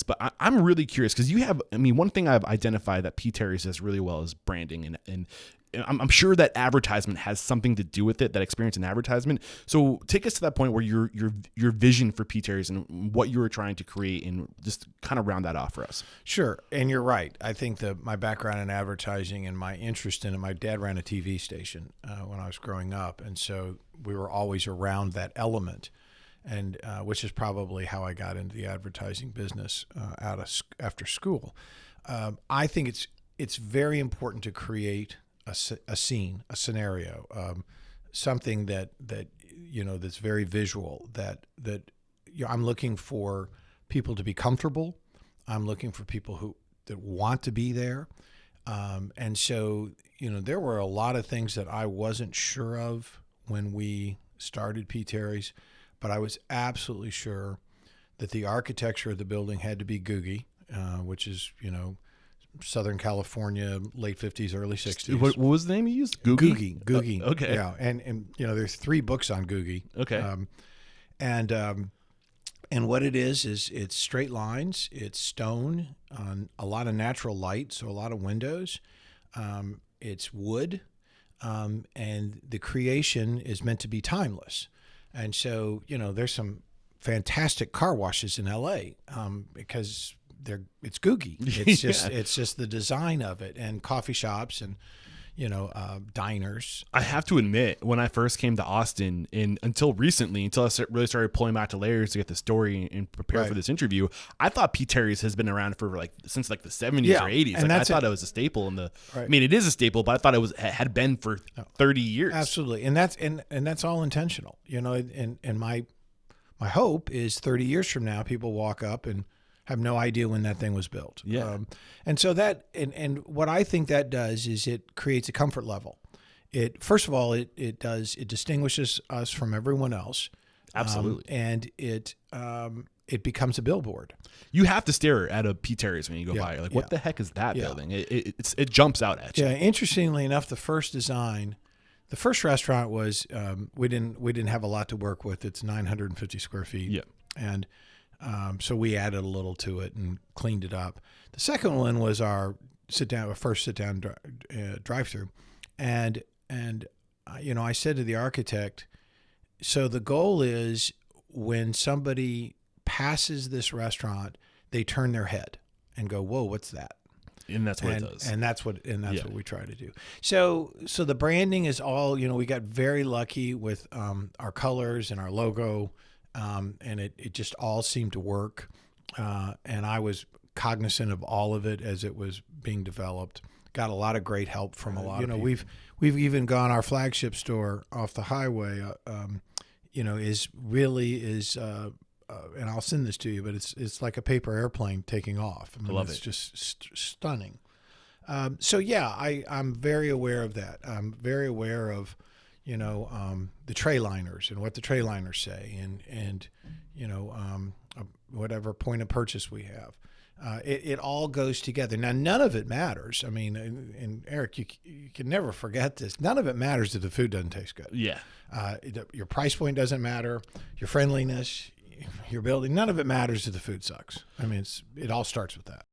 but I'm really curious because you have, I mean, one thing I've identified that P. Terry's does really well is branding, and I'm sure that advertisement has something to do with it, that experience in advertisement. So take us to that point where your vision for P. Terry's and what you were trying to create, and just kind of round that off for us. Sure. And you're right. I think my background in advertising and my interest in it, my dad ran a TV station when I was growing up. And so we were always around that element, and which is probably how I got into the advertising business after school. I think it's very important to create a scene, a scenario, something that that's very visual. That I'm looking for people to be comfortable. I'm looking for people that want to be there, and so there were a lot of things that I wasn't sure of when we started P. Terry's, but I was absolutely sure that the architecture of the building had to be Googie, which is Southern California, late 50s, early 60s. What was the name you used? Googie? Googie. Okay. Yeah. And there's 3 books on Googie. Okay. And what it is it's straight lines, it's stone, a lot of natural light, so a lot of windows. It's wood, and the creation is meant to be timeless. And so, there's some fantastic car washes in LA, because it's Googie. It's just the design of it, and coffee shops and diners. I have to admit, when I first came to Austin, until recently, until I really started pulling back to layers to get the story and prepare for this interview, I thought P. Terry's has been around for since the 70s or 80s. And I thought it was a staple in the. Right. I mean, it is a staple, but I thought it had been for 30 years. Absolutely, and that's all intentional. And my hope is 30 years from now, people walk up and have no idea when that thing was built. Yeah. And so that, and what I think that does is it creates a comfort level. First of all, it distinguishes us from everyone else. Absolutely. And it becomes a billboard. You have to stare at a P. Terry's when you go by. What the heck is that building? It jumps out at you. Yeah. Interestingly enough, the first restaurant was, we didn't have a lot to work with. It's 950 square feet. Yeah. And so we added a little to it and cleaned it up. The second one was our first sit down drive-through, and I said to the architect, so the goal is when somebody passes this restaurant, they turn their head and go, "Whoa, what's that?" And that's what it does. And that's what we try to do. So the branding is all, we got very lucky with our colors and our logo. And it just all seemed to work. And I was cognizant of all of it as it was being developed. Got a lot of great help from a lot of people. We've even gone, our flagship store off the highway, is and I'll send this to you, but it's like a paper airplane taking off. I love it. It's just stunning. So yeah, I'm very aware of that. I'm very aware of the tray liners and what the tray liners say, and whatever point of purchase we have. It all goes together. Now, none of it matters. I mean, and Eric, you can never forget this. None of it matters if the food doesn't taste good. Yeah. Your price point doesn't matter. Your friendliness, your building, none of it matters if the food sucks. I mean, it all starts with that.